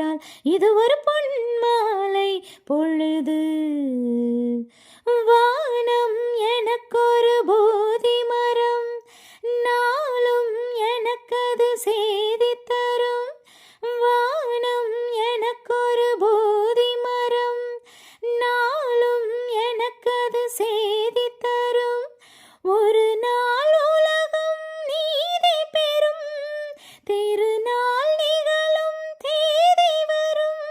பூணுகிறாள். இது ஒரு பொன்மாலை பொழுது. வானம் எனக்கொரு போதி மரம், நாளும் எனக்கது செய்தி தரும். வானம் எனக்கொரு போதி மரம், நாளும் எனக்கது செய்தி தரும். ஒரு நாள் உலகம் நீதி பெறும், திருநாள் நிகழும் தேதி வரும்.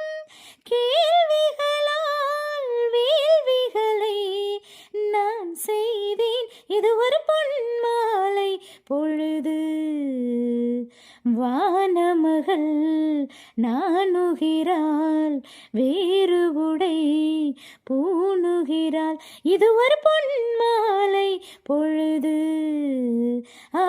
கேள்விகளால் வேள்விகளை நான் செய்தேன். இது ஒரு பொன்மாலை பொழுது. வானமகள் நாணுகிறாள், வேறு உடை பூணுகிறாள். இது ஒரு பொன்மாலை பொழுது. ஆ